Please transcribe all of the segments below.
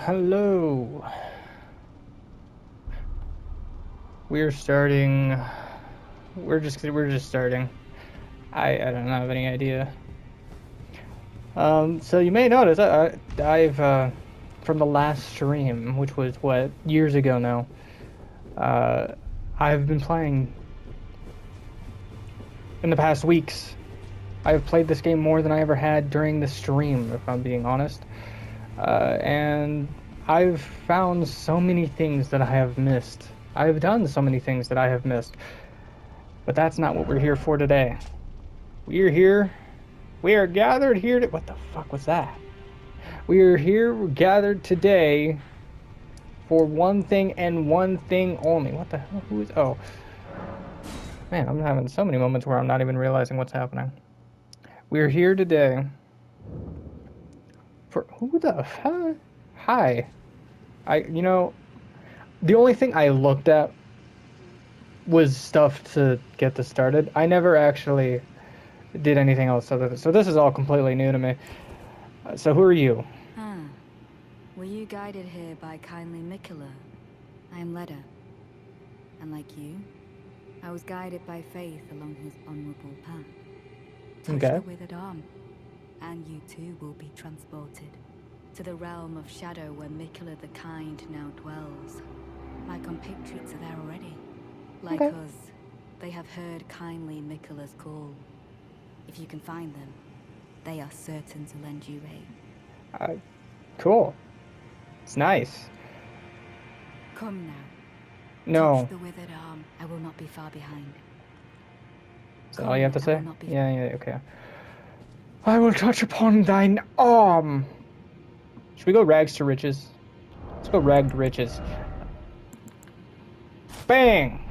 Hello. We're starting. We're just starting. I don't have any idea. So you may notice I've from the last stream, which was what, years ago now. I've been playing in the past weeks. I've played this game more than I ever had during the stream, if I'm being honest. And I've found so many things that I have missed. I've done so many things that I have missed. But that's not what we're here for today. We are gathered here to... What the fuck was that? We are here gathered today for one thing and one thing only. What the hell? Who is... Oh. Man, I'm having so many moments where I'm not even realizing what's happening. We're here today for... Who the hell? Hi. The only thing I looked at was stuff to get this started. I never actually did anything else other than... So this is all completely new to me. So who are you? Were you guided here by kindly Mikula? I am Leda. And like you, I was guided by faith along his honorable path. Touch the withered arm, and you too will be transported to the realm of shadow where Mikula the Kind now dwells. My compatriots are there already. Like us, they have heard kindly Mikula's call. If you can find them, they are certain to lend you aid. Cool. It's nice. Come now. No. Touch the withered arm. I will not be far behind. Is that all you have to say? Yeah, okay. I will touch upon thine arm. Should we go rags to riches? Let's go rag to riches. Bang!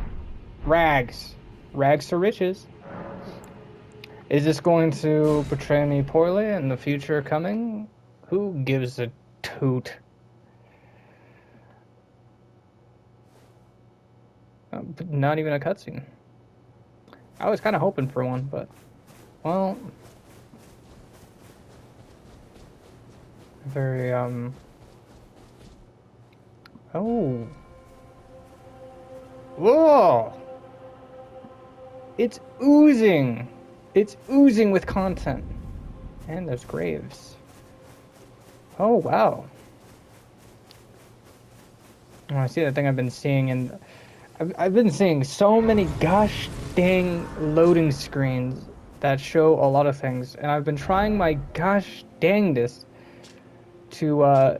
Rags. Rags to riches. Is this going to portray me poorly in the future coming? Who gives a toot? Not even a cutscene. I was kind of hoping for one, but... Well... Very, Oh! Whoa! It's oozing! It's oozing with content. And there's graves. Oh, wow. Oh, I see that thing I've been seeing, and I've been seeing so many gosh dang loading screens that show a lot of things, and I've been trying my gosh dangdest to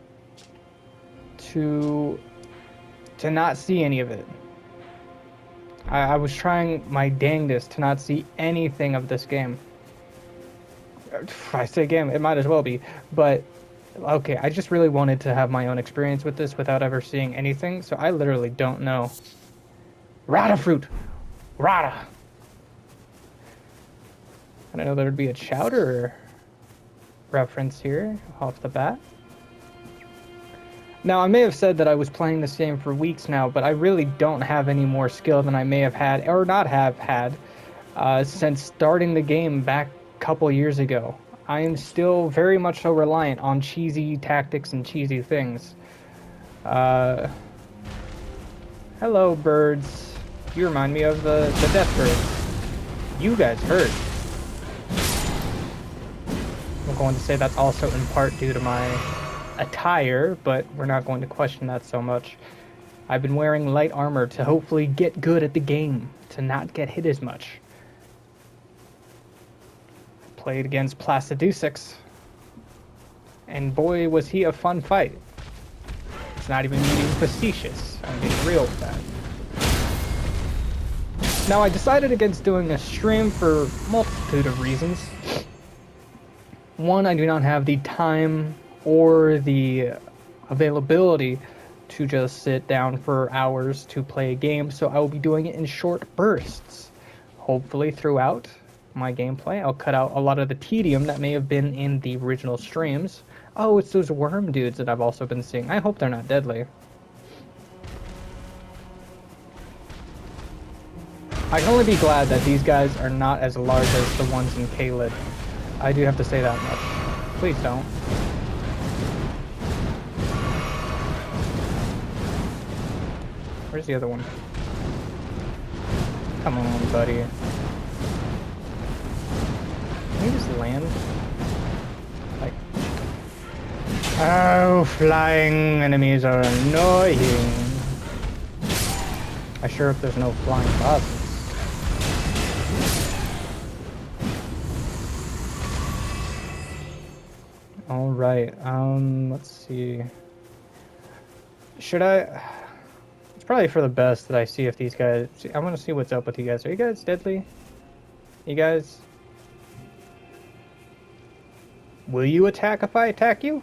not see any of it. I was trying my dangdest to not see anything of this game. I say game, it might as well be, but okay, I just really wanted to have my own experience with this without ever seeing anything, so I literally don't know. Rata fruit! Rata! I don't know there would be a chowder reference here off the bat. Now, I may have said that I was playing this game for weeks now, but I really don't have any more skill than I may have had, or not have had, since starting the game back a couple years ago. I am still very much so reliant on cheesy tactics and cheesy things. Hello, birds. You remind me of the death bird. You guys hurt. I'm going to say that's also in part due to my attire, but we're not going to question that so much. I've been wearing light armor to hopefully get good at the game, to not get hit as much. I played against Placidusix, and boy was he a fun fight. It's not even being facetious, I'm being real with that. Now, I decided against doing a stream for a multitude of reasons. One, I do not have the time or the availability to just sit down for hours to play a game, so I will be doing it in short bursts. Hopefully throughout my gameplay, I'll cut out a lot of the tedium that may have been in the original streams. Oh, it's those worm dudes that I've also been seeing. I hope they're not deadly. I can only be glad that these guys are not as large as the ones in Caelid. I do have to say that much. Please don't. Where's the other one? Come on, buddy. Can you just land? Like... Oh, flying enemies are annoying. I sure hope there's no flying bosses. Alright, let's see. Should I... It's probably for the best that I see if these guys... I want to see what's up with you guys. Are you guys deadly? You guys? Will you attack if I attack you?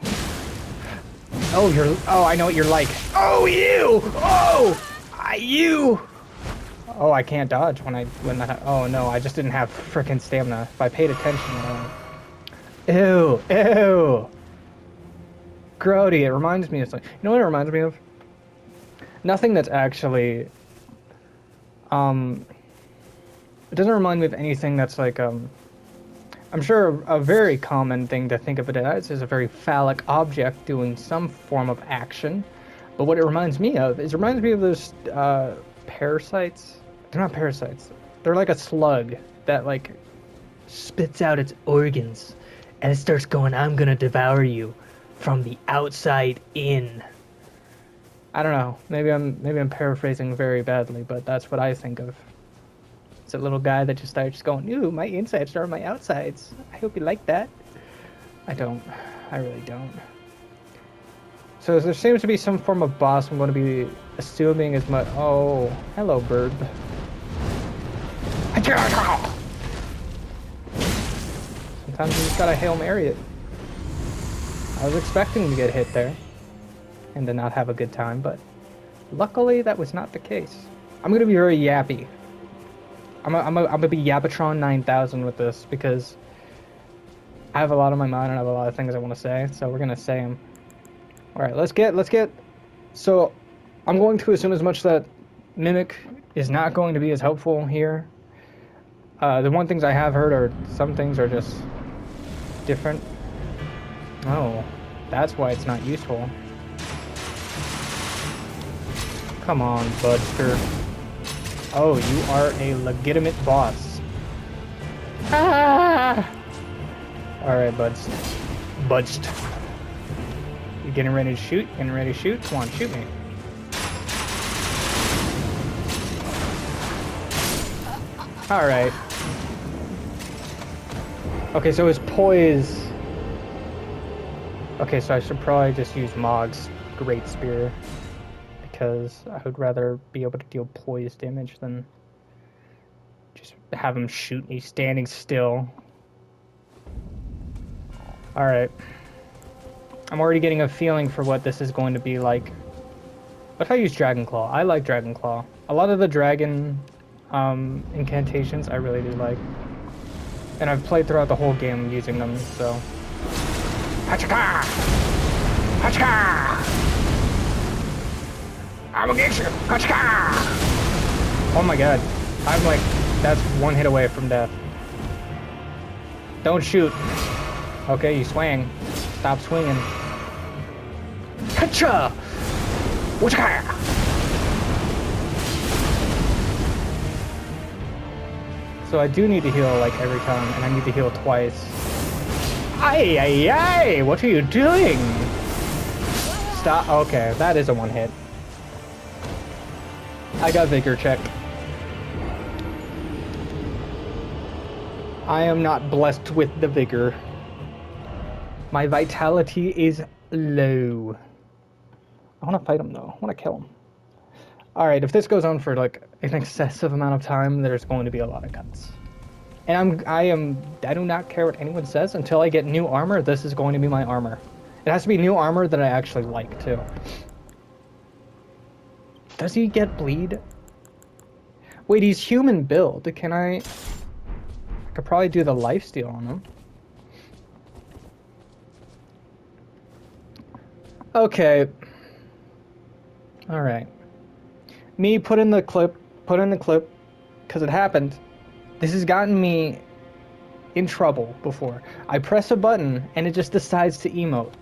Oh, you're... Oh, I know what you're like. Oh, you! Oh! You! Oh, I can't dodge when that... Oh, no, I just didn't have frickin' stamina. If I paid attention... Ew! Ew! Grody, it reminds me of something. You know what it reminds me of? Nothing that's actually... It doesn't remind me of anything that's like, I'm sure a very common thing to think of it as is a very phallic object doing some form of action. But what it reminds me of is, it reminds me of those, parasites. They're not parasites. They're like a slug that, like, spits out its organs. And it starts going, I'm gonna devour you from the outside in. I don't know. Maybe I'm paraphrasing very badly, but that's what I think of. It's a little guy that just starts going, ooh, my insides are my outsides. I hope you like that. I don't. I really don't. So there seems to be some form of boss I'm going to be assuming is my... Oh, hello, bird. Sometimes you just gotta Hail Mary it. I was expecting to get hit there and to not have a good time, but luckily that was not the case. I'm gonna be very yappy. I'm gonna be Yappatron 9000 with this because I have a lot on my mind and I have a lot of things I want to say, so we're gonna say them. All right, let's get. So I'm going to assume as much that Mimic is not going to be as helpful here. The one things I have heard are some things are just different. Oh, that's why it's not useful. Come on, Budster. Oh, you are a legitimate boss. Ah! Alright, Buds. Budged. You getting ready to shoot? Getting ready to shoot? Come on, shoot me. Alright. Okay, so his poise... Okay, so I should probably just use Mog's Great Spear, because I would rather be able to deal poise damage than just have him shoot me standing still. Alright. I'm already getting a feeling for what this is going to be like. What if I use Dragon Claw? I like Dragon Claw. A lot of the dragon incantations I really do like. And I've played throughout the whole game using them, so... Hachaka! Hachaka! I'm gonna get you! Hachaka! Oh my god. I'm like, that's one hit away from death. Don't shoot. Okay, you swing. Stop swinging. Hacha! Hachaka! So I do need to heal like every time, and I need to heal twice. Ay, ay, ay! What are you doing? Stop. Okay, that is a one hit. I got vigor check. I am not blessed with the vigor. My vitality is low. I want to fight him though. I want to kill him. Alright, if this goes on for like an excessive amount of time, there's going to be a lot of cuts. And I do not care what anyone says. Until I get new armor, this is going to be my armor. It has to be new armor that I actually like, too. Does he get bleed? Wait, he's human build. Can I could probably do the lifesteal on him. Okay. Alright. Me, put in the clip, because it happened. This has gotten me in trouble before. I press a button and it just decides to emote.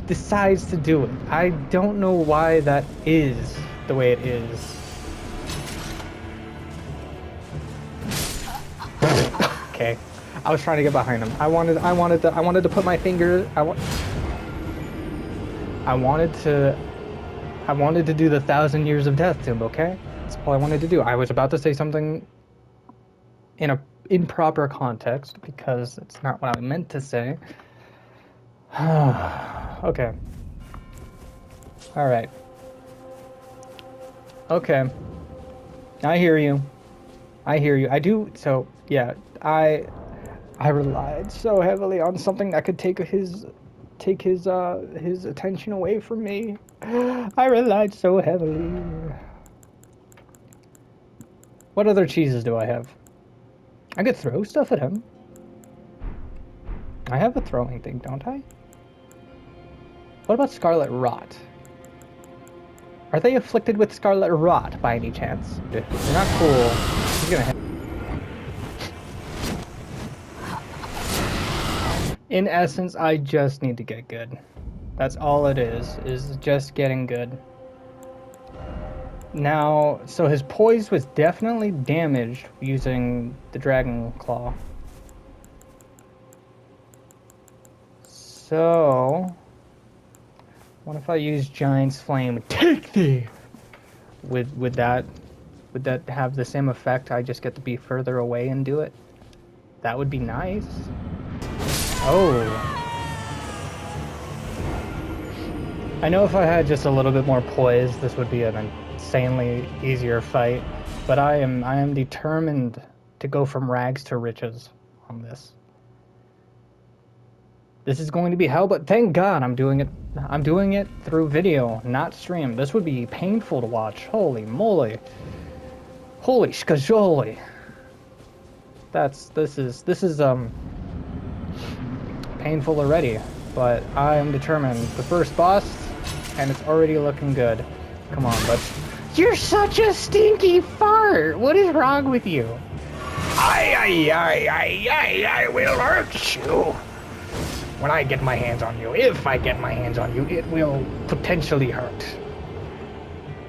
Decides to do it. I don't know why that is. the way it is. Okay, I was trying to get behind him. I wanted to put my finger. I wanted to do the 1,000 years of death to him. Okay, that's all I wanted to do. I was about to say something in a improper context because it's not what I meant to say. Okay. All right. Okay. I hear you. I hear you. I do. So yeah, I relied so heavily on something that could take his attention away from me. I relied so heavily. What other cheeses do I have? I could throw stuff at him. I have a throwing thing, don't I? What about scarlet rot? Are they afflicted with scarlet rot by any chance? They're not cool. He's gonna hit. In essence, I just need to get good. That's all it is just getting good. Now, so his poise was definitely damaged using the dragon claw. So, what if I use Giant's Flame? Take thee! Would that have the same effect? I just get to be further away and do it? That would be nice. Oh. I know if I had just a little bit more poise, this would be an insanely easier fight, but I am determined to go from rags to riches on this. This is going to be hell, but thank God I'm doing it through video, not stream. This would be painful to watch. Holy moly. Holy skajoli. This is painful already, but I am determined. The first boss, and it's already looking good. Come on, bud. You're such a stinky fart! What is wrong with you? I will hurt you. When I get my hands on you, if I get my hands on you, it will potentially hurt.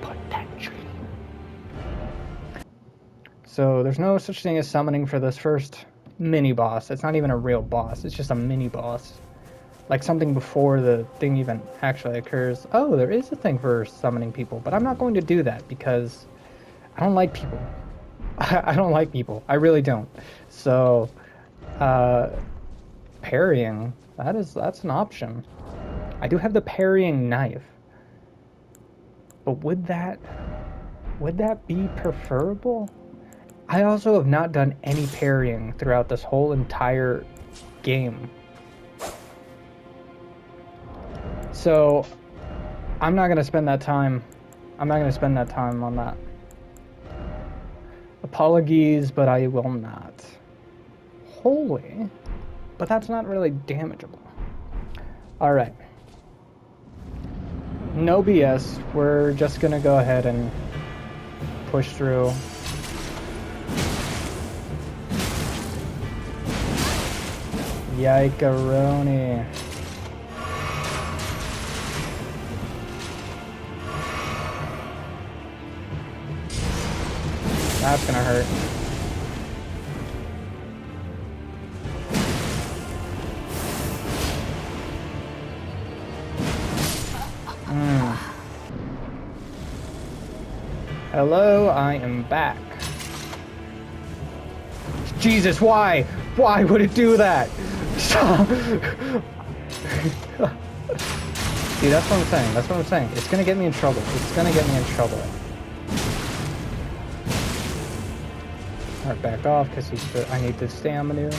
Potentially. So there's no such thing as summoning for this first mini boss. It's not even a real boss, it's just a mini boss. Like something before the thing even actually occurs. Oh, there is a thing for summoning people, but I'm not going to do that because I don't like people. I don't like people. I really don't. So, parrying, that's an option. I do have the parrying knife. But would that be preferable? I also have not done any parrying throughout this whole entire game. So, I'm not going to spend that time. I'm not going to spend that time on that. Apologies, but I will not. Holy. But that's not really damageable. Alright. No BS. We're just going to go ahead and push through. Yike-a-roni. That's gonna hurt. Hello, I am back. Jesus, why? Why would it do that? Stop. See, that's what I'm saying. That's what I'm saying. It's gonna get me in trouble. It's gonna get me in trouble. Alright, back off, because I need the stamina.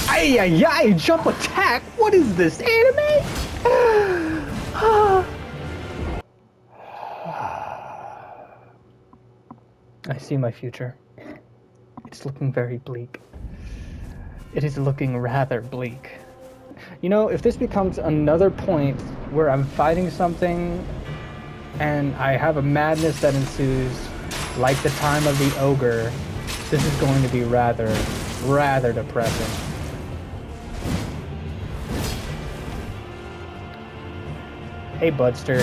Ay, ay, ay, jump attack! What is this, anime? I see my future. It's looking very bleak. It is looking rather bleak. You know, if this becomes another point where I'm fighting something and I have a madness that ensues, like the time of the ogre, this is going to be rather depressing. Hey, Budster.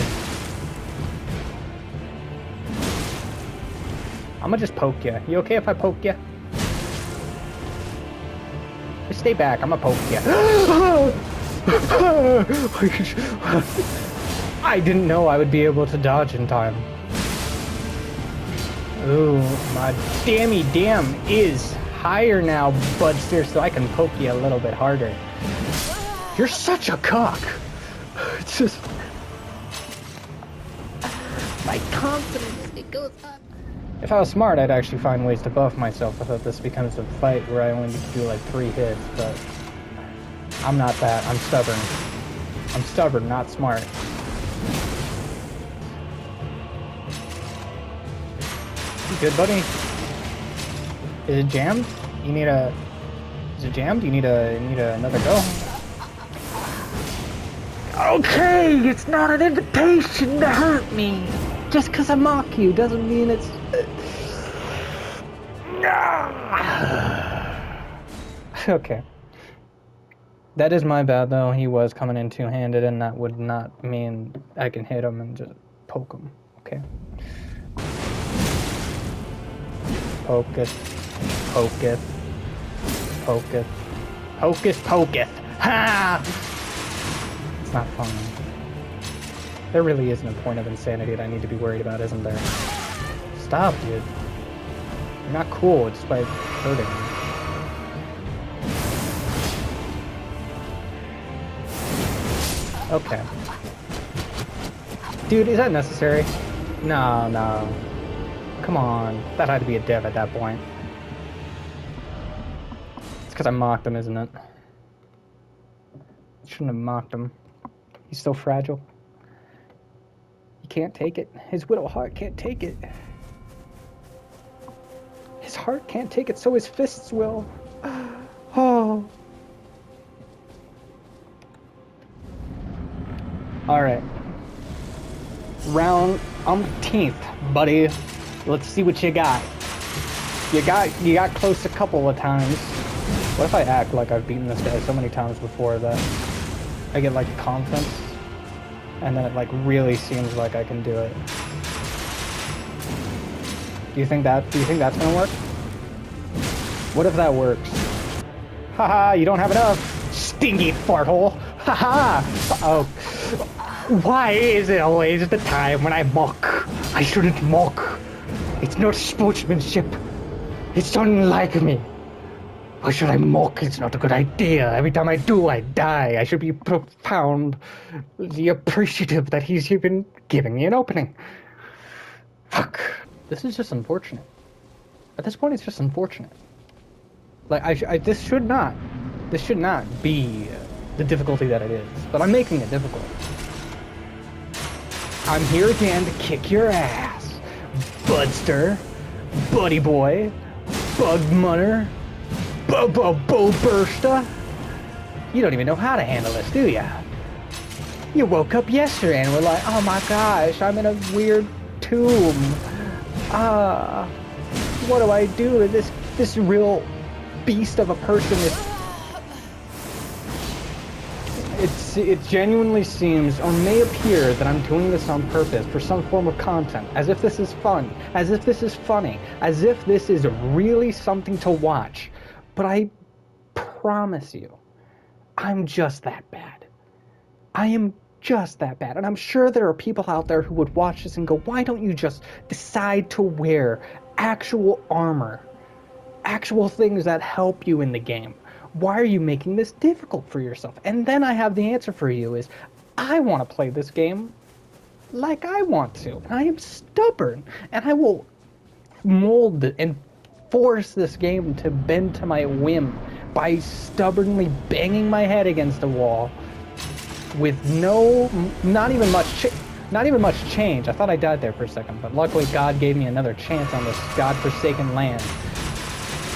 I'm gonna just poke you. You okay if I poke you? Just stay back. I'm gonna poke you. I didn't know I would be able to dodge in time. Ooh, my dammy damn is higher now, Budster, so I can poke you a little bit harder. You're such a cock. It's just... my confidence, it goes up. If I was smart, I'd actually find ways to buff myself without this becomes a fight where I only need to do like 3 hits, but I'm not that. I'm stubborn. I'm stubborn, not smart. You good, buddy? Is it jammed? You need a... Is it jammed? You need another go? Okay, it's not an invitation to hurt me. Just because I mock you doesn't mean it's... Okay. That is my bad, though. He was coming in two-handed, and that would not mean I can hit him and just poke him. Okay. Poketh. Poketh. Poketh. Hocus poketh. Ha! It's not fun. There really isn't a point of insanity that I need to be worried about, isn't there? Stop, dude. You're not cool, it's by hurting me. Okay. Dude, is that necessary? No. Come on. That had to be a dev at that point. It's because I mocked him, isn't it? Shouldn't have mocked him. He's so fragile. He can't take it. His widow heart can't take it. His heart can't take it, so his fists will. Oh. Alright. Round umpteenth, buddy. Let's see what you got. You got close a couple of times. What if I act like I've beaten this guy so many times before that I get like confidence, and then it like really seems like I can do it? Do you think that's gonna work? What if that works? Haha, you don't have enough, stinky farthole. Haha. Oh, why is it always the time when I mock? I shouldn't mock. It's not sportsmanship. It's unlike me. Why should I mock? It's not a good idea. Every time I do, I die. I should be profoundly appreciative that he's even giving me an opening. Fuck. This is just unfortunate. At this point, it's just unfortunate. Like, this should not be the difficulty that it is. But I'm making it difficult. I'm here again to kick your ass. Budster. Buddy boy. Bug munner. Bursta. You don't even know how to handle this, do ya? You woke up yesterday and were like, oh my gosh, I'm in a weird tomb. What do I do? This real beast of a person is... It genuinely seems, or may appear, that I'm doing this on purpose for some form of content, as if this is fun, as if this is funny, as if this is really something to watch. But I promise you, I'm just that bad. I am just that bad. And I'm sure there are people out there who would watch this and go, why don't you just decide to wear actual armor? Actual things that help you in the game. Why are you making this difficult for yourself? And then I have the answer for you is, I want to play this game like I want to. And I am stubborn. And I will mold and force this game to bend to my whim by stubbornly banging my head against a wall with not even much change. I thought I died there for a second, but luckily God gave me another chance on this godforsaken land.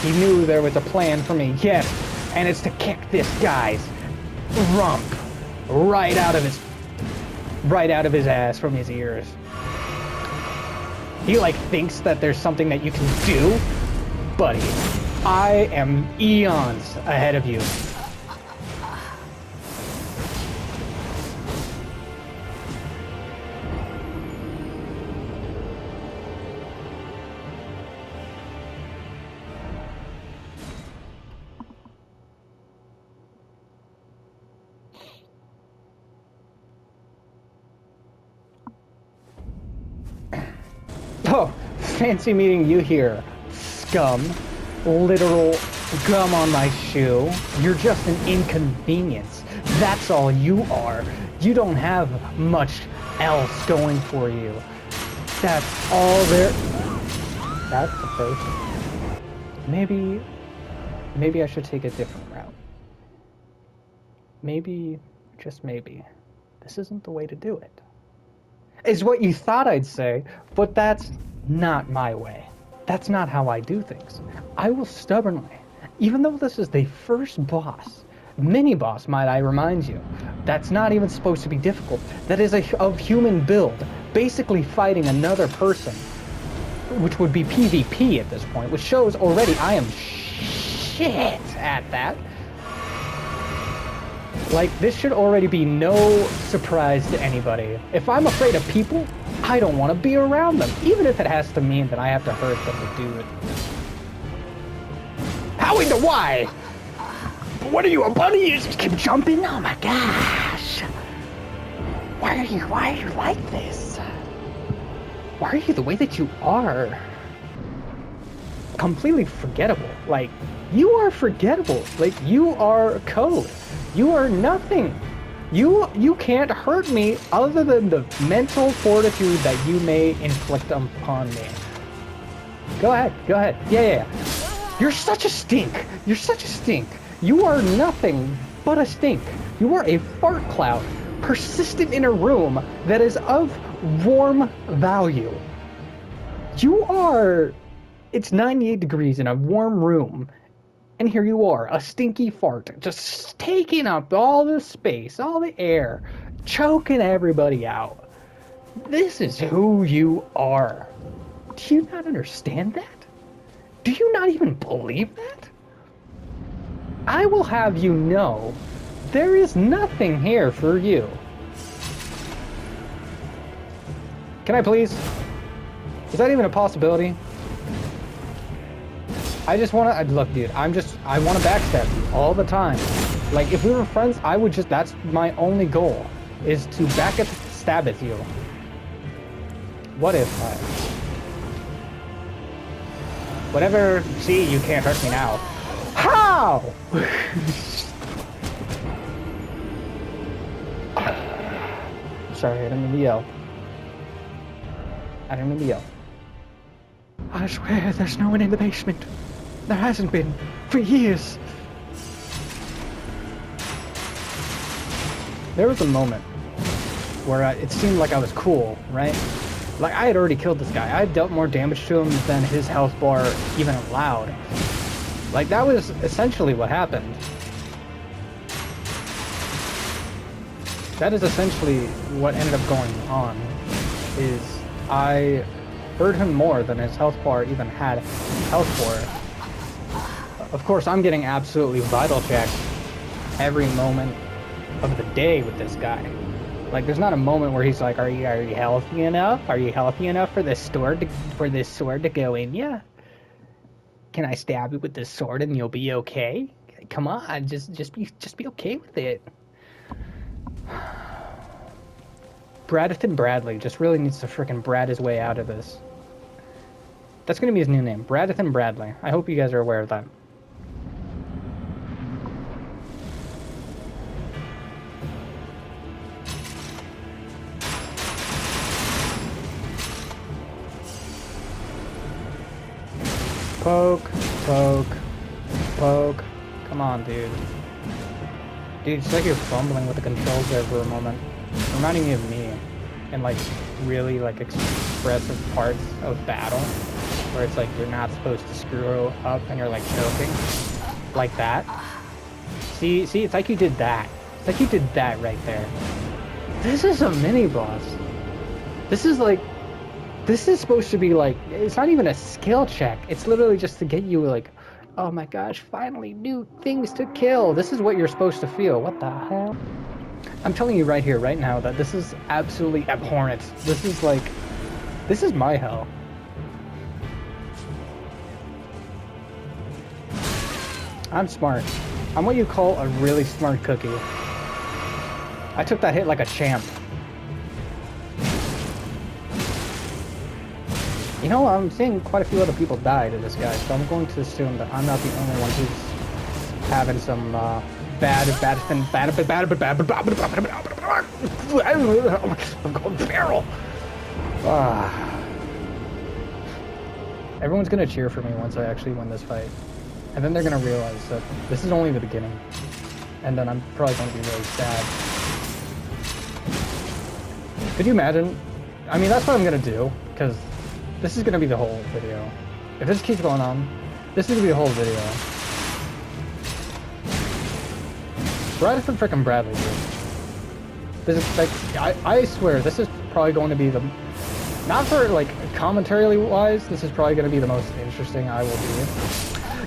He knew there was a plan for me, yes, and it's to kick this guy's rump right out of his ass from his ears. He like thinks that there's something that you can do? Buddy, I am eons ahead of you. Oh, fancy meeting you here, scum. Literal gum on my shoe. You're just an inconvenience. That's all you are. You don't have much else going for you. That's all there. That's the first. Maybe I should take a different route. Maybe, just maybe, this isn't the way to do it. Is what you thought I'd say, but that's not my way. That's not how I do things. I will stubbornly, even though this is the first boss, mini-boss might I remind you, that's not even supposed to be difficult, that is of human build, basically fighting another person, which would be PvP at this point, which shows already I am shit at that. Like, this should already be no surprise to anybody. If I'm afraid of people, I don't want to be around them, even if it has to mean that I have to hurt them to do it. How into why? What are you, a bunny? You just keep jumping? Oh my gosh. Why are you like this? Why are you the way that you are? Completely forgettable. Like, you are forgettable. Like, you are code. You are nothing. You can't hurt me other than the mental fortitude that you may inflict upon me. Go ahead. Yeah. You're such a stink. You're such a stink. You are nothing but a stink. You are a fart cloud, persistent in a room that is of warm value. You are... It's 98 degrees in a warm room. And here you are, a stinky fart, just taking up all the space, all the air, choking everybody out. This is who you are. Do you not understand that? Do you not even believe that? I will have you know, there is nothing here for you. Can I please? Is that even a possibility? I just want to, look dude, I want to backstab you all the time. Like, if we were friends, I would just, that's my only goal, is to backstab at you. What if I... Whatever, see, you can't hurt me now. How? Sorry, I didn't mean to yell. I swear there's no one in the basement. There hasn't been for years. There was a moment where it seemed like I was cool, right? Like, I had already killed this guy. I had dealt more damage to him than his health bar even allowed. Like, that was essentially what happened. That is essentially what ended up going on, is I hurt him more than his health bar even had health for. Of course, I'm getting absolutely vital checked every moment of the day with this guy. Like, there's not a moment where he's like, are you healthy enough? Are you healthy enough for this sword to go in ya? Can I stab you with this sword and you'll be okay? Come on, just be okay with it. Bradithan Bradley just really needs to frickin' Brad his way out of this. That's gonna be his new name, Bradithan Bradley. I hope you guys are aware of that. Poke, poke, poke. Come on, dude. Dude, it's like you're fumbling with the controls there for a moment. Reminding me of me in, like, really, like, expressive parts of battle, where it's like you're not supposed to screw up and you're, like, choking. Like that. See, it's like you did that. It's like you did that right there. This is a mini-boss. This is, like... This is supposed to be, like... It's not even a skill check. It's literally just to get you, like... Oh my gosh, finally new things to kill. This is what you're supposed to feel. What the hell? I'm telling you right here, right now, that this is absolutely abhorrent. This is like... This is my hell. I'm smart. I'm what you call a really smart cookie. I took that hit like a champ. You know, I'm seeing quite a few other people die to this guy, so I'm going to assume that I'm not the only one who's having some bad. I'm going feral. Everyone's gonna cheer for me once I actually win this fight, and then they're gonna realize that this is only the beginning, and then I'm probably gonna be really sad. Could you imagine? I mean, that's what I'm gonna do, because this is gonna be the whole video. If this keeps going on, this is gonna be the whole video. Right for frickin' Bradley, dude. This is like, I swear, this is probably going to be the, not for like commentary wise, this is probably going to be the most interesting I will be.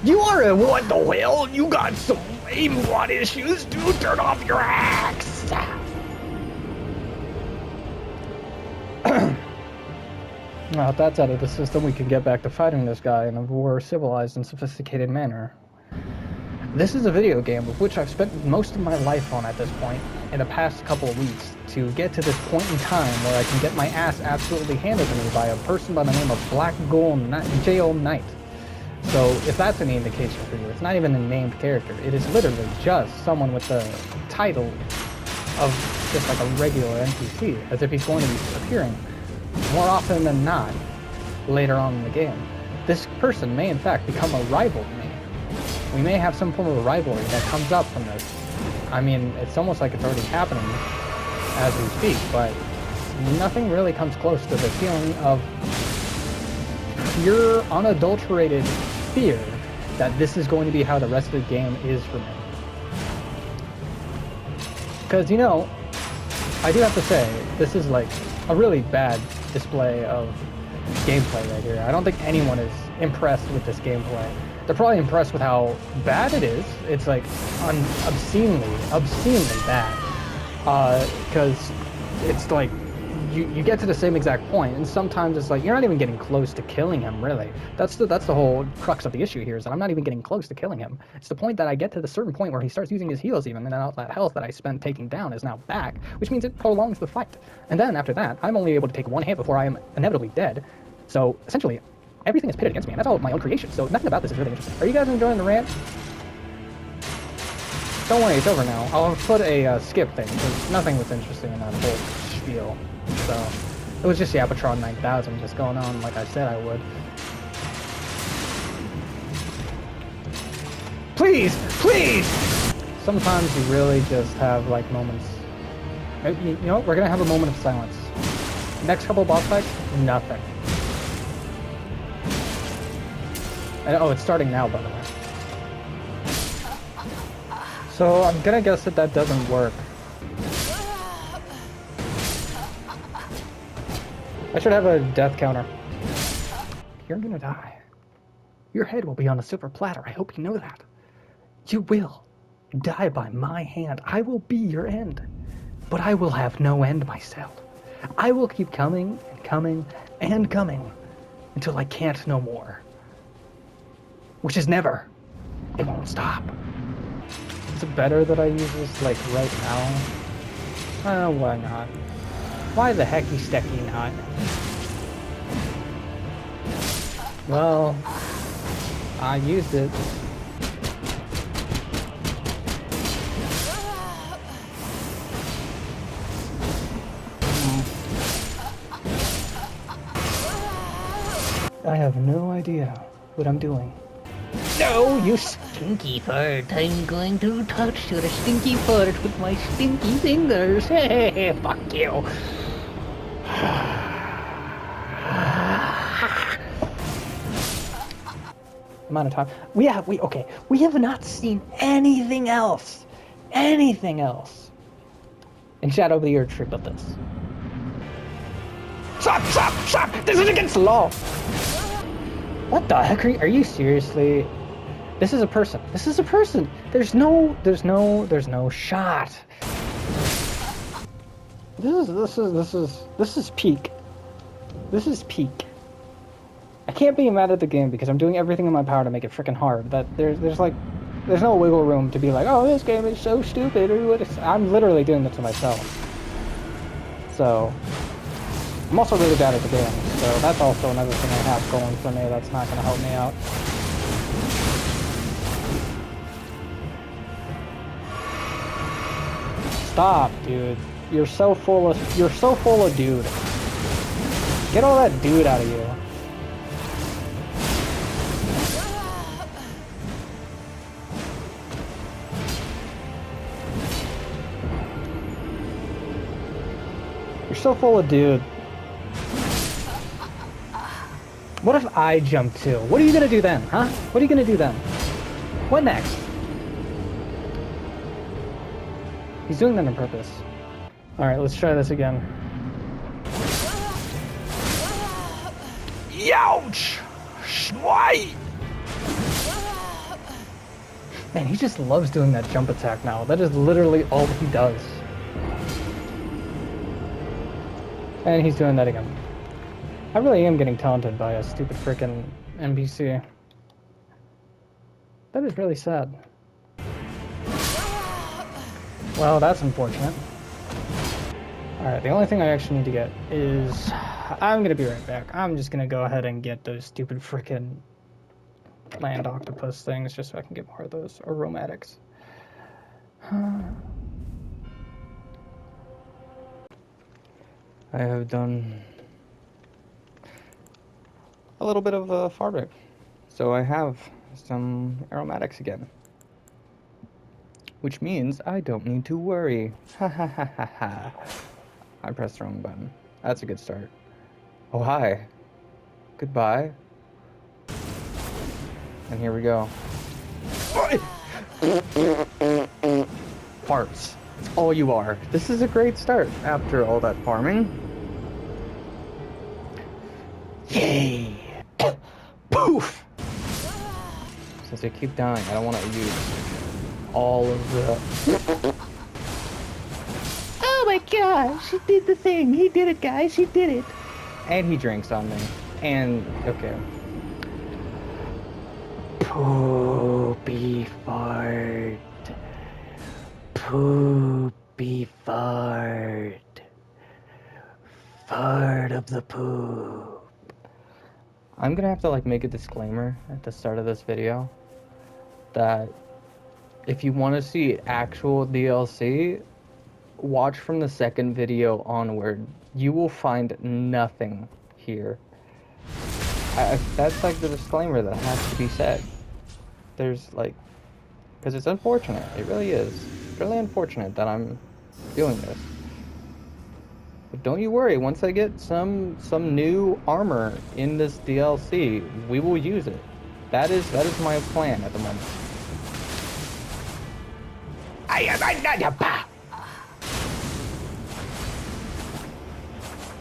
You are a what the hell? You got some aimbot issues, dude. Turn off your axe. Now, if that's out of the system, we can get back to fighting this guy in a more civilized and sophisticated manner. This is a video game of which I've spent most of my life on at this point in the past couple of weeks to get to this point in time where I can get my ass absolutely handed to me by a person by the name of Black Gold J.O. Knight. So if that's any indication for you, it's not even a named character. It is literally just someone with the title of just like a regular NPC, as if he's going to be appearing more often than not later on in the game. This person may in fact become a rival to me. We may have some form of rivalry that comes up from this. I mean, it's almost like it's already happening as we speak, but nothing really comes close to the feeling of pure, unadulterated fear that this is going to be how the rest of the game is for me. Because, you know, I do have to say, this is like a really bad display of gameplay right here. I don't think anyone is impressed with this gameplay. They're probably impressed with how bad it is. It's like obscenely bad. Because it's like you get to the same exact point, and sometimes it's like you're not even getting close to killing him. Really, that's the whole crux of the issue here, is that I'm not even getting close to killing him. It's the point that I get to the certain point where he starts using his heals even, and then all that health that I spent taking down is now back, which means it prolongs the fight. And then after that, I'm only able to take one hit before I am inevitably dead. So essentially, everything is pitted against me, and that's all of my own creation, so nothing about this is really interesting. Are you guys enjoying the rant? Don't worry, it's over now. I'll put a skip thing, because nothing was interesting in that whole spiel. So, it was just the Apatron 9000 just going on like I said I would. Please! Please! Sometimes you really just have, like, moments. You know what? We're gonna have a moment of silence. Next couple boss fights, nothing. And, oh, it's starting now, by the way. So I'm gonna guess that that doesn't work. I should have a death counter. You're gonna die. Your head will be on a silver platter. I hope you know that. You will die by my hand. I will be your end. But I will have no end myself. I will keep coming and coming and coming until I can't no more. Which is never. It won't stop. Is it better that I use this, like, right now? Why not? Why the hecky stecky not? Well, I used it. I have no idea what I'm doing. No, you stinky fart. I'm going to touch your stinky fart with my stinky fingers. Hey, fuck you. Amount of time. We have not seen anything else. Anything else. In Shadow of the Erdtree but this. Stop! This is against the law! What the heck are you seriously? This is a person. This is a person. There's no shot. This is peak. This is peak. I can't be mad at the game because I'm doing everything in my power to make it freaking hard. That there's no wiggle room to be like, oh, this game is so stupid or what. I'm literally doing it to myself. So I'm also really bad at the game, so that's also another thing I have going for me that's not going to help me out. Stop, dude. You're so full of dude. Get all that dude out of you. You're so full of dude. What if I jump too? What are you gonna do then, huh? What are you gonna do then? What next? He's doing that on purpose. Alright, let's try this again. Youch! Why? Man, he just loves doing that jump attack now. That is literally all he does. And he's doing that again. I really am getting taunted by a stupid frickin' NPC. That is really sad. Well, that's unfortunate. Alright, the only thing I actually need to get is... I'm gonna be right back. I'm just gonna go ahead and get those stupid frickin' land octopus things just so I can get more of those aromatics. I have done a little bit of farming, so I have some aromatics again, which means I don't need to worry. Ha ha ha ha ha. I pressed the wrong button. That's a good start. Oh hi. Goodbye. And here we go. Farts. It's all you are. This is a great start after all that farming. Yay! Poof! Since they keep dying, I don't want to use all of the... Oh my gosh! He did the thing! He did it, guys! He did it! And he drinks on me. And, okay. Poopy fart. Poopy fart. Fart of the poop. I'm gonna have to like make a disclaimer at the start of this video that if you want to see actual DLC, watch from the second video onward. You will find nothing here. That's like the disclaimer that has to be said. There's like, because it's unfortunate. It really is. It's really unfortunate that I'm doing this. But don't you worry. Once I get some new armor in this DLC, we will use it. That is my plan at the moment.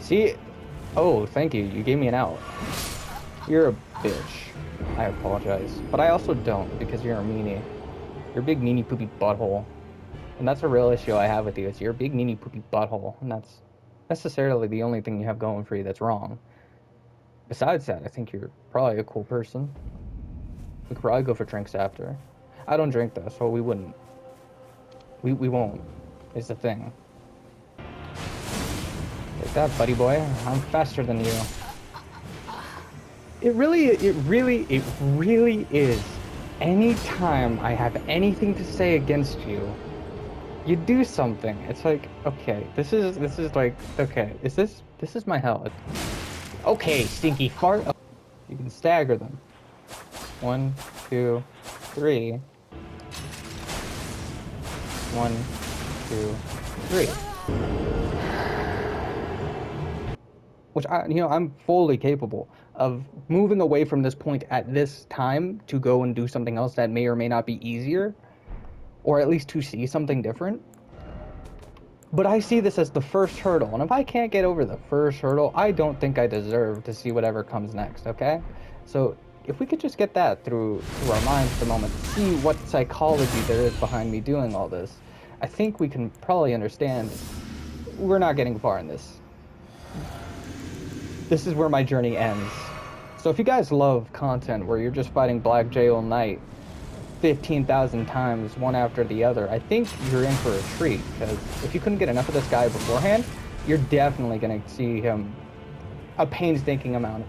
See? Oh, thank you. You gave me an out. You're a bitch. I apologize. But I also don't, because you're a meanie. You're a big meanie poopy butthole. And that's a real issue I have with you, is you're a big meanie poopy butthole. And that's necessarily the only thing you have going for you that's wrong. Besides that, I think you're probably a cool person. We could probably go for drinks after. I don't drink though, so we wouldn't. We won't, is the thing. Like that, buddy boy. I'm faster than you. It really is. Anytime I have anything to say against you, you do something. It's like, okay, this is like, okay, this is my hell. Okay, stinky fart. You can stagger them. 1, 2, 3. 1, 2, 3. Which I'm fully capable of moving away from this point at this time to go and do something else that may or may not be easier, or at least to see something different. But I see this as the first hurdle, and if I can't get over the first hurdle, I don't think I deserve to see whatever comes next, okay? So if we could just get that through our minds for the moment, see what psychology there is behind me doing all this, I think we can probably understand we're not getting far in this. This is where my journey ends. So if you guys love content where you're just fighting Black Jay all night 15,000 times one after the other, I think you're in for a treat, because if you couldn't get enough of this guy beforehand, you're definitely going to see him a painstaking amount.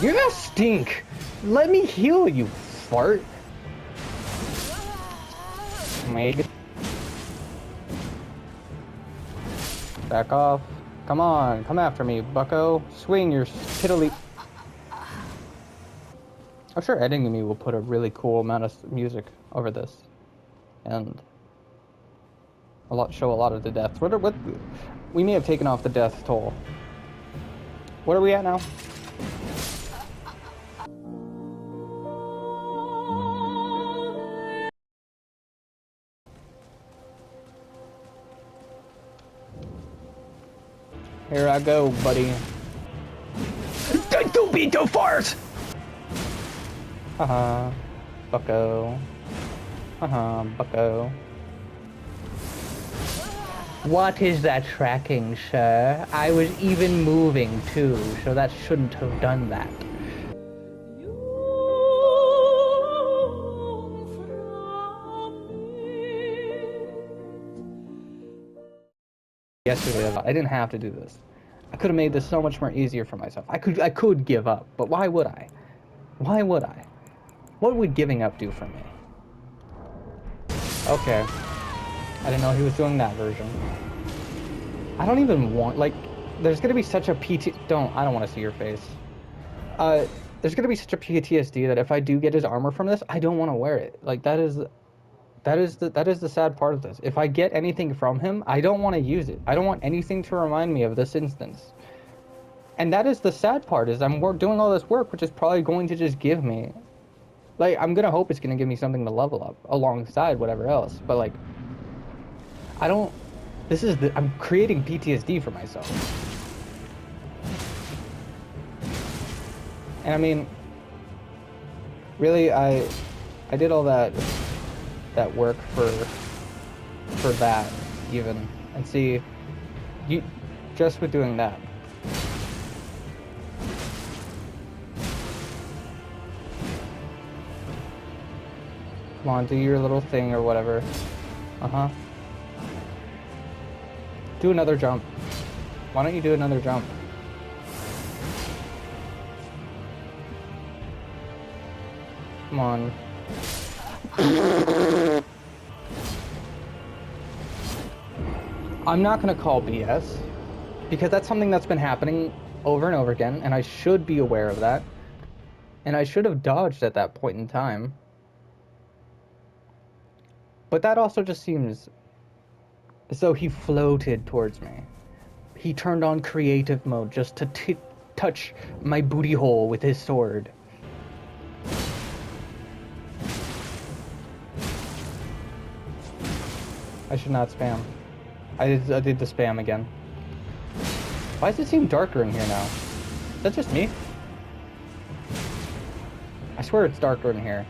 You're gonna stink! Let me heal you, fart! Maybe. Back off. Come on, come after me, bucko. Swing your piddly... I'm sure editing me will put a really cool amount of music over this. And... show a lot of the deaths. What... We may have taken off the death toll. What are we at now? Here I go, buddy. Don't be too fart! Haha, bucko. Haha, bucko. What is that tracking, sir? I was even moving too, so that shouldn't have done that. Yesterday, I didn't have to do this. I could have made this so much more easier for myself. I could give up, but why would I? Why would I? What would giving up do for me? Okay. I didn't know he was doing that version. I don't even want, like, there's gonna be such a I don't want to see your face. There's gonna be such a PTSD that if I do get his armor from this, I don't want to wear it. Like, that is the sad part of this. If I get anything from him, I don't want to use it. I don't want anything to remind me of this instance. And that is the sad part, is I'm doing all this work, which is probably going to just give me... Like, I'm gonna hope it's gonna give me something to level up, alongside whatever else. But, like, I don't... I'm creating PTSD for myself. And I mean... Really, I did all that work for that, even. And see, just with doing that. Come on, do your little thing or whatever. Uh-huh. Do another jump. Why don't you do another jump? Come on. I'm not gonna call BS, because that's something that's been happening over and over again, and I should be aware of that. And I should have dodged at that point in time. But that also just seems as though he floated towards me. He turned on creative mode just to touch my booty hole with his sword. I should not spam. I did the spam again. Why does it seem darker in here now? Is that just me? I swear it's darker in here.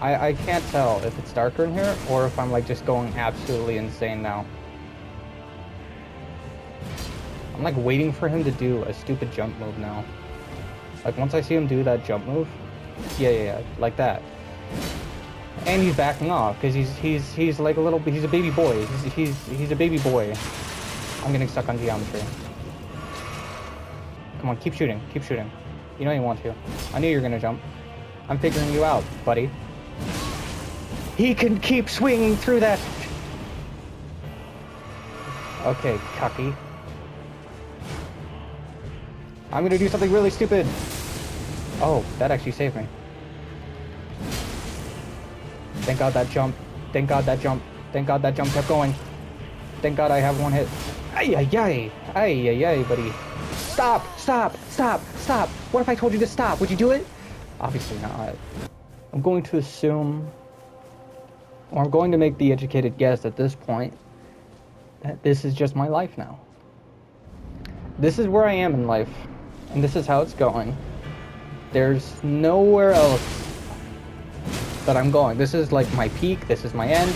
I can't tell if it's darker in here or if I'm like just going absolutely insane now. I'm like waiting for him to do a stupid jump move now. Like once I see him do that jump move, yeah, like that. And he's backing off because he's like a little, he's a baby boy. He's a baby boy. I'm getting stuck on geometry. Come on, keep shooting, keep shooting. You know you want to. I knew you were gonna jump. I'm figuring you out, buddy. He can keep swinging through that. Okay, cocky. I'm gonna do something really stupid. Oh, that actually saved me. Thank God that jump. Thank God that jump. Thank God that jump kept going. Thank God I have one hit. Ay, buddy. Stop, stop, stop, stop. What if I told you to stop? Would you do it? Obviously not. I'm going to assume, or I'm going to make the educated guess at this point, that this is just my life now. This is where I am in life, and this is how it's going. There's nowhere else that I'm going. This is like my peak, this is my end.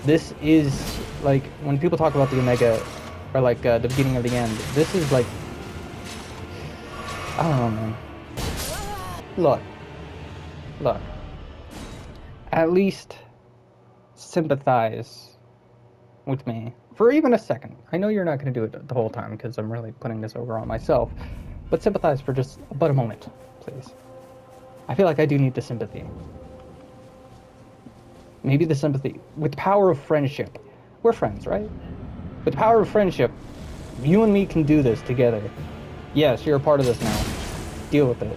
This is like, when people talk about the Omega, or like the beginning of the end, this is like, I don't know, man. Look. At least sympathize with me for even a second. I know you're not going to do it the whole time because I'm really putting this over on myself, but sympathize for just but a moment, please. I feel like I do need the sympathy. Maybe the sympathy. With the power of friendship. We're friends, right? With the power of friendship, you and me can do this together. Yes, you're a part of this now. Deal with it.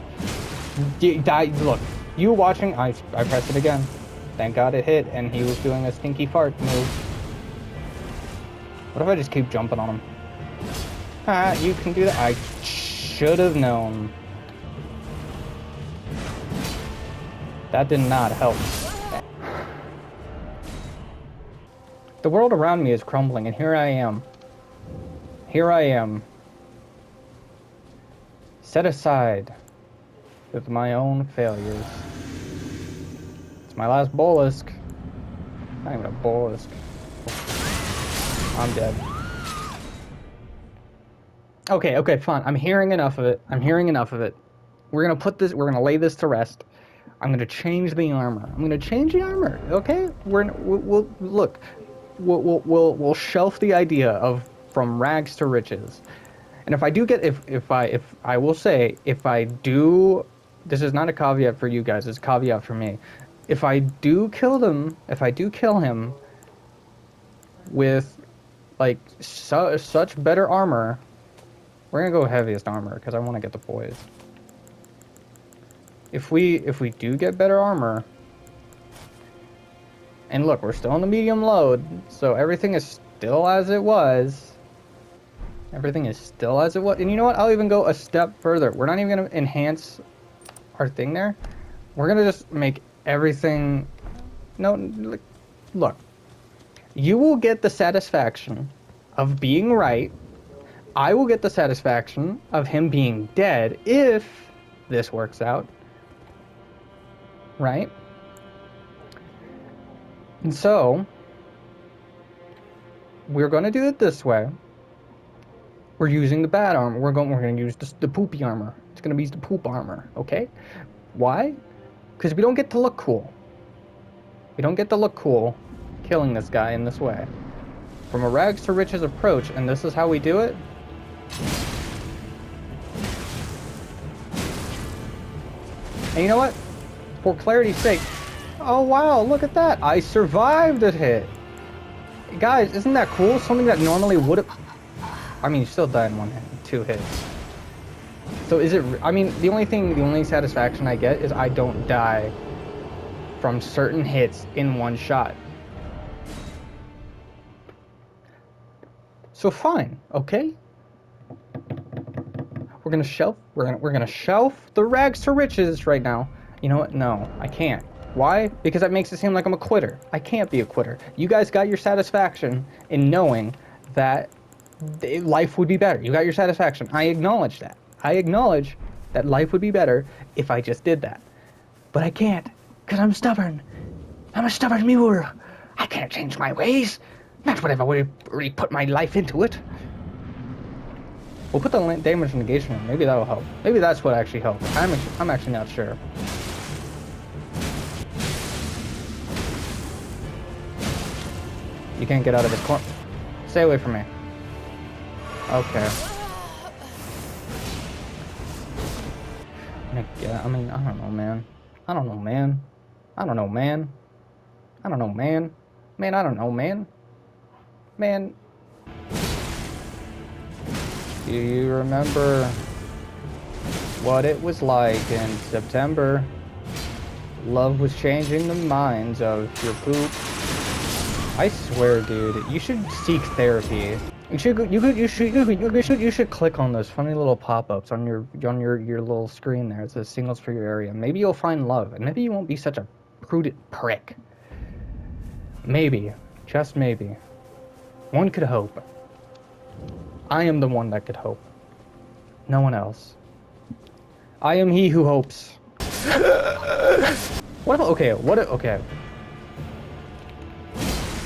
Look, you watching, I pressed it again. Thank God it hit, and he was doing a stinky fart move. What if I just keep jumping on him? Ah, you can do that. I should have known. That did not help. The world around me is crumbling, and here I am. Here I am. Set aside with my own failures. It's my last bolus. Not even a bolus. I'm dead. Okay, fine. I'm hearing enough of it. We're gonna lay this to rest. I'm gonna change the armor. Okay? We'll shelf the idea of from rags to riches. And if I do get, if I will say, if I do, this is not a caveat for you guys, it's a caveat for me. If I do kill him with, like, such better armor, we're gonna go heaviest armor, because I want to get the boys. If we do get better armor, and look, we're still in the medium load, so everything is still as it was. Everything is still as it was. And you know what? I'll even go a step further. We're not even going to enhance our thing there. We're going to just make everything... No, look. You will get the satisfaction of being right. I will get the satisfaction of him being dead if this works out. Right? And so, we're going to do it this way. We're using the bad armor. We're going to use the poopy armor. It's going to be the poop armor, okay? Why? Because we don't get to look cool. We don't get to look cool killing this guy in this way. From a rags to riches approach, and this is how we do it. And you know what? For clarity's sake, oh wow, look at that. I survived a hit. Guys, isn't that cool? Something that normally would have... I mean, you still died in one hit, 2 hits. So is it... I mean, the only satisfaction I get is I don't die from certain hits in one shot. So fine, okay? We're gonna shelf the rags to riches right now. You know what? No, I can't. Why? Because that makes it seem like I'm a quitter. I can't be a quitter. You guys got your satisfaction in knowing that life would be better. You got your satisfaction. I acknowledge that. I acknowledge that life would be better if I just did that. But I can't, because I'm stubborn. I'm a stubborn mule. I can't change my ways. Not whatever I really put my life into it. We'll put the damage negation in. Maybe that'll help. Maybe that's what actually helps. I'm actually not sure. You can't get out of this corner. Stay away from me. Okay. Yeah, I mean, I don't know, man. I don't know, man. Man. Do you remember what it was like in September? Love was changing the minds of your poop. I swear, dude, you should seek therapy. You should click on those funny little pop-ups on your little screen there. It says singles for your area. Maybe you'll find love, and maybe you won't be such a prudent prick. Maybe, just maybe. One could hope. I am the one that could hope. No one else. I am he who hopes. Okay.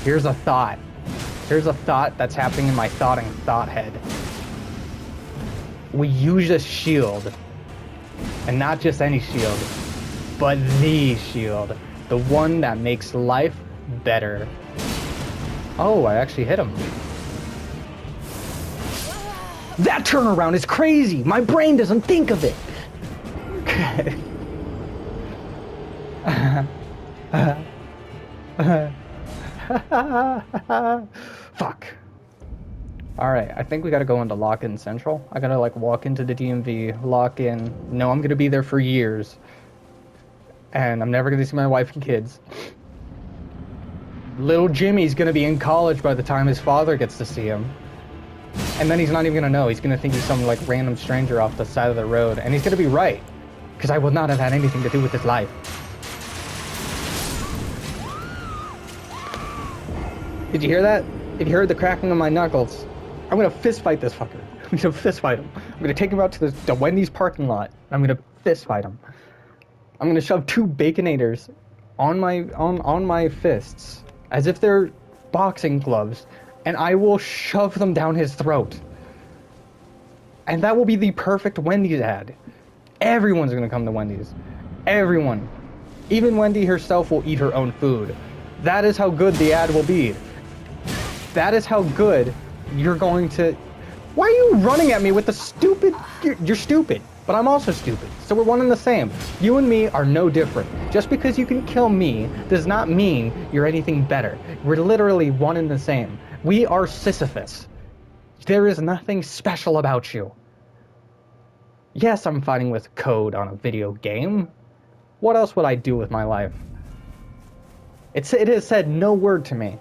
Here's a thought. Here's a thought that's happening in my thought head. We use a shield. And not just any shield, but the shield. The one that makes life better. Oh, I actually hit him. That turnaround is crazy. My brain doesn't think of it. Fuck. Alright, I think we gotta go into Lock-In Central. I gotta, like, walk into the DMV, lock in. No, I'm gonna be there for years. And I'm never gonna see my wife and kids. Little Jimmy's gonna be in college by the time his father gets to see him. And then he's not even gonna know. He's gonna think he's some, like, random stranger off the side of the road. And he's gonna be right. Because I will not have had anything to do with his life. Did you hear that? If you heard the cracking of my knuckles, I'm gonna fist fight this fucker. I'm gonna fist fight him. I'm gonna take him out to the Wendy's parking lot. I'm gonna fist fight him. I'm gonna shove 2 Baconators on my fists as if they're boxing gloves, and I will shove them down his throat. And that will be the perfect Wendy's ad. Everyone's gonna come to Wendy's. Everyone. Even Wendy herself will eat her own food. That is how good the ad will be. That is how good you're going to... Why are you running at me with the stupid... You're stupid, but I'm also stupid. So we're one and the same. You and me are no different. Just because you can kill me does not mean you're anything better. We're literally one and the same. We are Sisyphus. There is nothing special about you. Yes, I'm fighting with code on a video game. What else would I do with my life? It has said no word to me.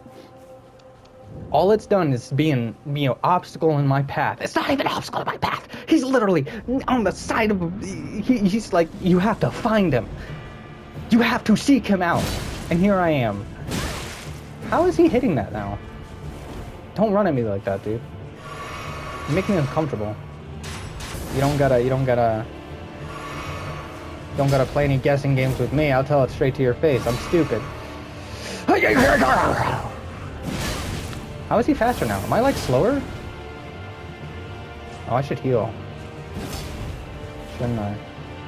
All it's done is be an obstacle in my path. It's not even an obstacle in my path. He's literally on the side of... He's like, you have to find him. You have to seek him out. And here I am. How is he hitting that now? Don't run at me like that, dude. You make me uncomfortable. You don't gotta play any guessing games with me. I'll tell it straight to your face. I'm stupid. How is he faster now? Am I, like, slower? Oh, I should heal. Shouldn't I?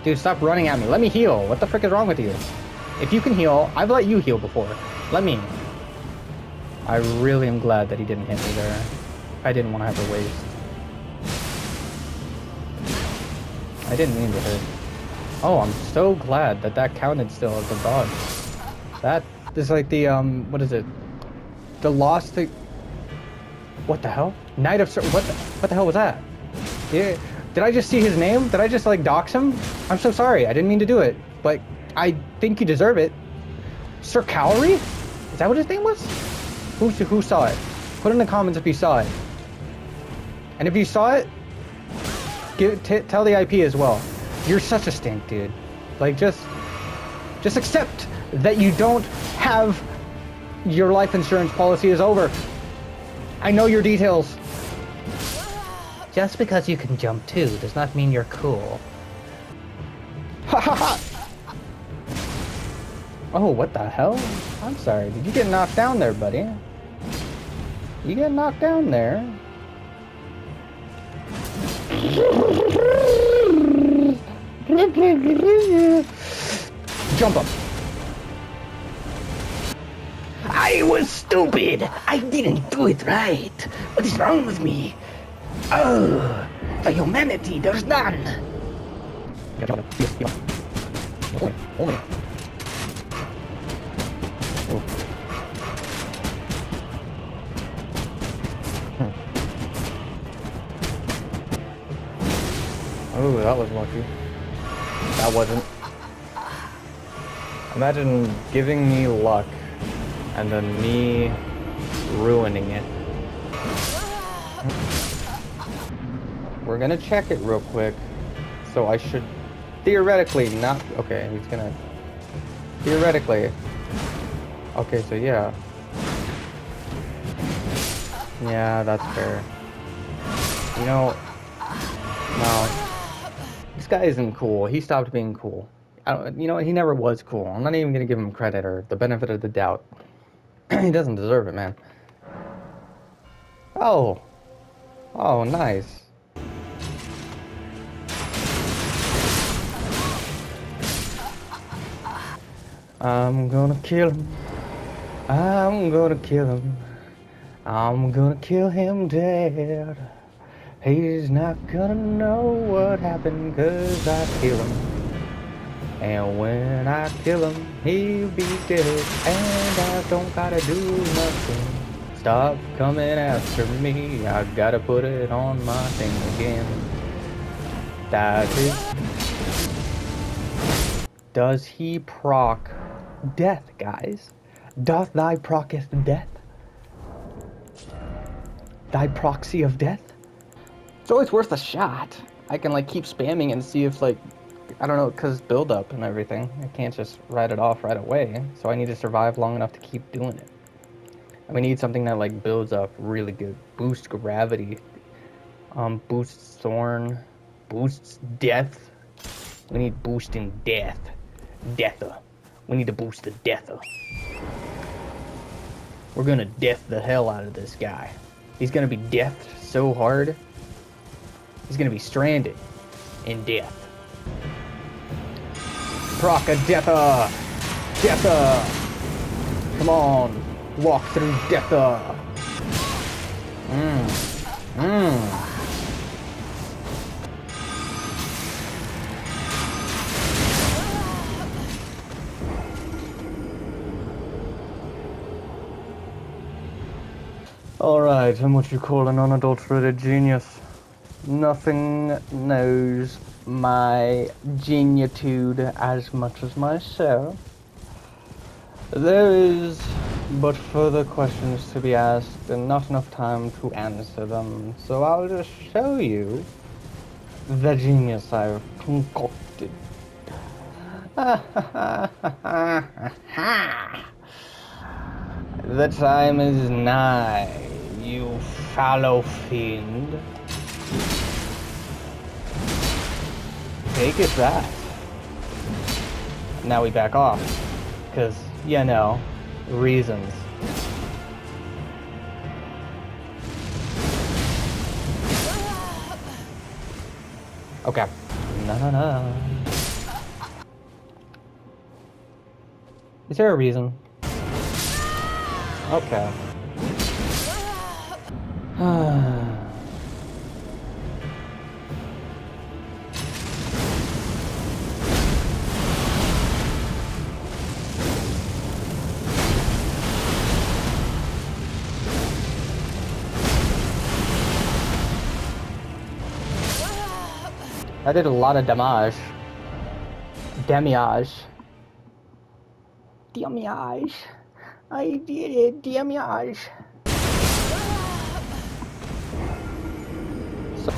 Dude, stop running at me. Let me heal. What the frick is wrong with you? If you can heal, I've let you heal before. Let me. I really am glad that he didn't hit me there. I didn't want to have to waste. I didn't mean to hit. Oh, I'm so glad that that counted still as a dodge. That is like the, what is it? The lost thing. What the hell? Knight of... What the hell was that? Yeah. Did I just see his name? Did I just, like, dox him? I'm so sorry. I didn't mean to do it. But I think you deserve it. Sir Calorie? Is that what his name was? Who saw it? Put in the comments if you saw it. And if you saw it, tell the IP as well. You're such a stink, dude. Like, just accept that you don't have... Your life insurance policy is over. I know your details. Just because you can jump too does not mean you're cool. Ha ha ha! Oh, what the hell? I'm sorry. Did you get knocked down there, buddy? You get knocked down there. Jump up. I was stupid! I didn't do it right! What is wrong with me? Oh, for humanity, there's none! Oh, that was lucky. That wasn't. Imagine giving me luck. And then me ruining it. We're gonna check it real quick. So I should theoretically not... Okay, he's gonna... Theoretically. Okay, so yeah. Yeah, that's fair. You know... No. This guy isn't cool. He stopped being cool. You know, he never was cool. I'm not even gonna give him credit or the benefit of the doubt. He doesn't deserve it, man. Oh. Oh, nice. I'm gonna kill him. I'm gonna kill him. I'm gonna kill him dead. He's not gonna know what happened 'cause I kill him. And when I kill him, he'll be dead. And I don't gotta do nothing. Stop coming after me. I gotta put it on my thing again. That is. Does he proc death, guys? Doth thy procketh death? Thy proxy of death? It's always worth a shot. I can like keep spamming and see if like, I don't know, cause build up and everything. I can't just write it off right away. So I need to survive long enough to keep doing it. And we need something that like builds up really good. Boosts gravity. Boosts thorn. Boosts death. We need boosting death. Deather. We need to boost the deather. We're gonna death the hell out of this guy. He's gonna be deathed so hard. He's gonna be stranded in death. Proc a deather! Deather! Come on, walk through deather. Alright, I'm what you call an unadulterated genius. Nothing knows my geniutude as much as myself. There is but further questions to be asked and not enough time to answer them, so I'll just show you the genius I've concocted. The time is nigh, you fallow fiend. Take it that. Now we back off, because, you know, reasons. Okay. No. Is there a reason? Okay. I did a lot of damage. Damage. I did it, damage. So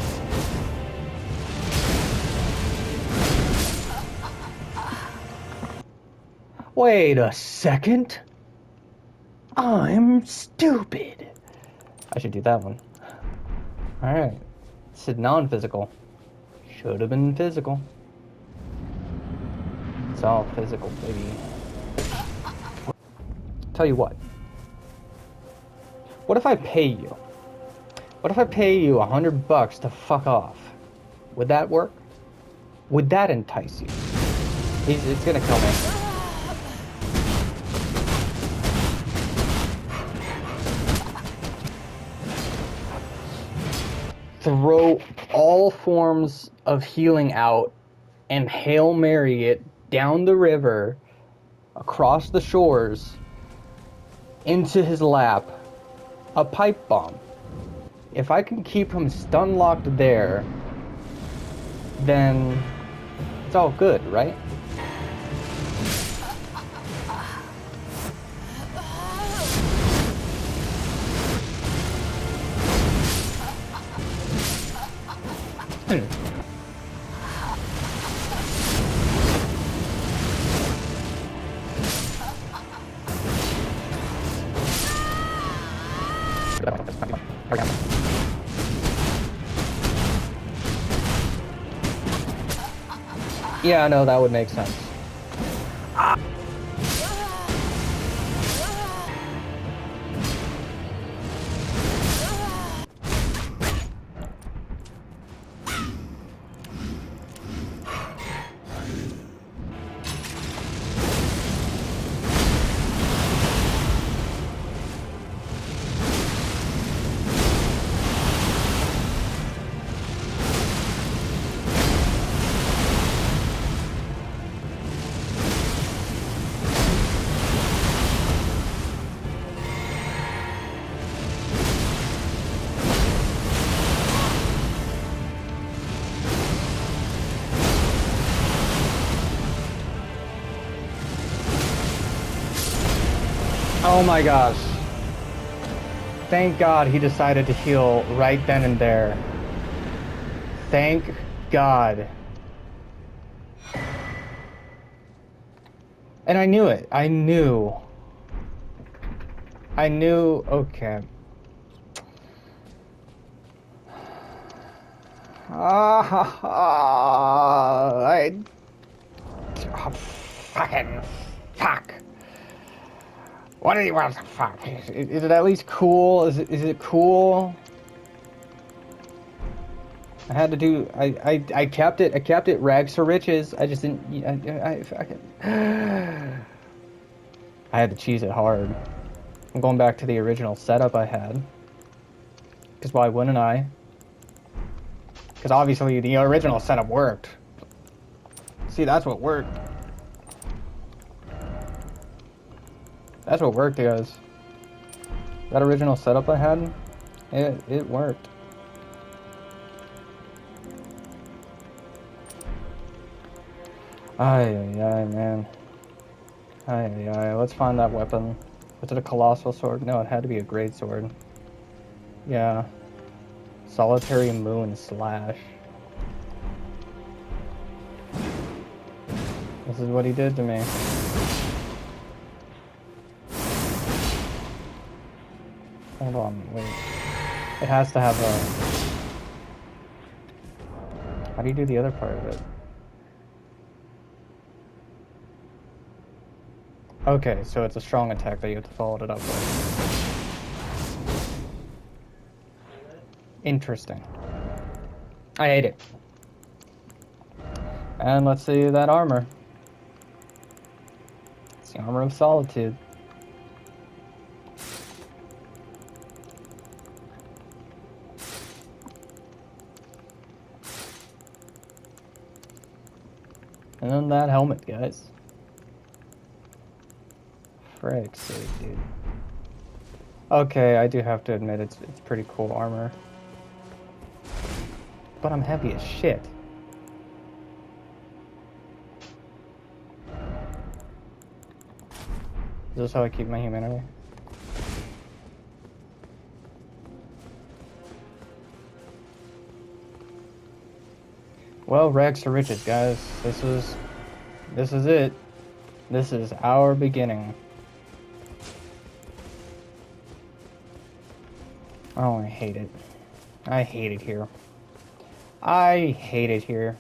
wait a second. I'm stupid. I should do that one. Alright. This is non-physical. Should have been physical. It's all physical, baby. Tell you what. What if I pay you? What if I pay you $100 to fuck off? Would that work? Would that entice you? It's gonna kill me. Throw all forms of healing out and Hail Mary it down the river, across the shores, into his lap, a pipe bomb. If I can keep him stun locked there, then it's all good, right? Yeah, I know that would make sense. Oh my gosh. Thank God he decided to heal right then and there. Thank God. And I knew it. I knew. Okay. Oh, fucking fuck. What do you want to fuck? Is it at least cool? Is it cool? I had to do. I kept it. I kept it rags to riches. I just didn't. I fucking. I had to cheese it hard. I'm going back to the original setup I had. Because why wouldn't I? Because obviously the original setup worked. See, that's what worked. That's what worked, guys. That original setup I had, it worked. Ay, man. Ay. Let's find that weapon. Was it a colossal sword? No, it had to be a great sword. Yeah. Solitary moon slash. This is what he did to me. Hold on, wait. It has to have a... How do you do the other part of it? Okay, so it's a strong attack that you have to follow it up with. Interesting. I hate it. And let's see that armor. It's the armor of solitude. And then that helmet, guys. Frick's sake, dude. Okay, I do have to admit it's pretty cool armor. But I'm heavy as shit. Is this how I keep my humanity? Well, rags to riches, guys. This is it. This is our beginning. Oh, I hate it. I hate it here. I hate it here.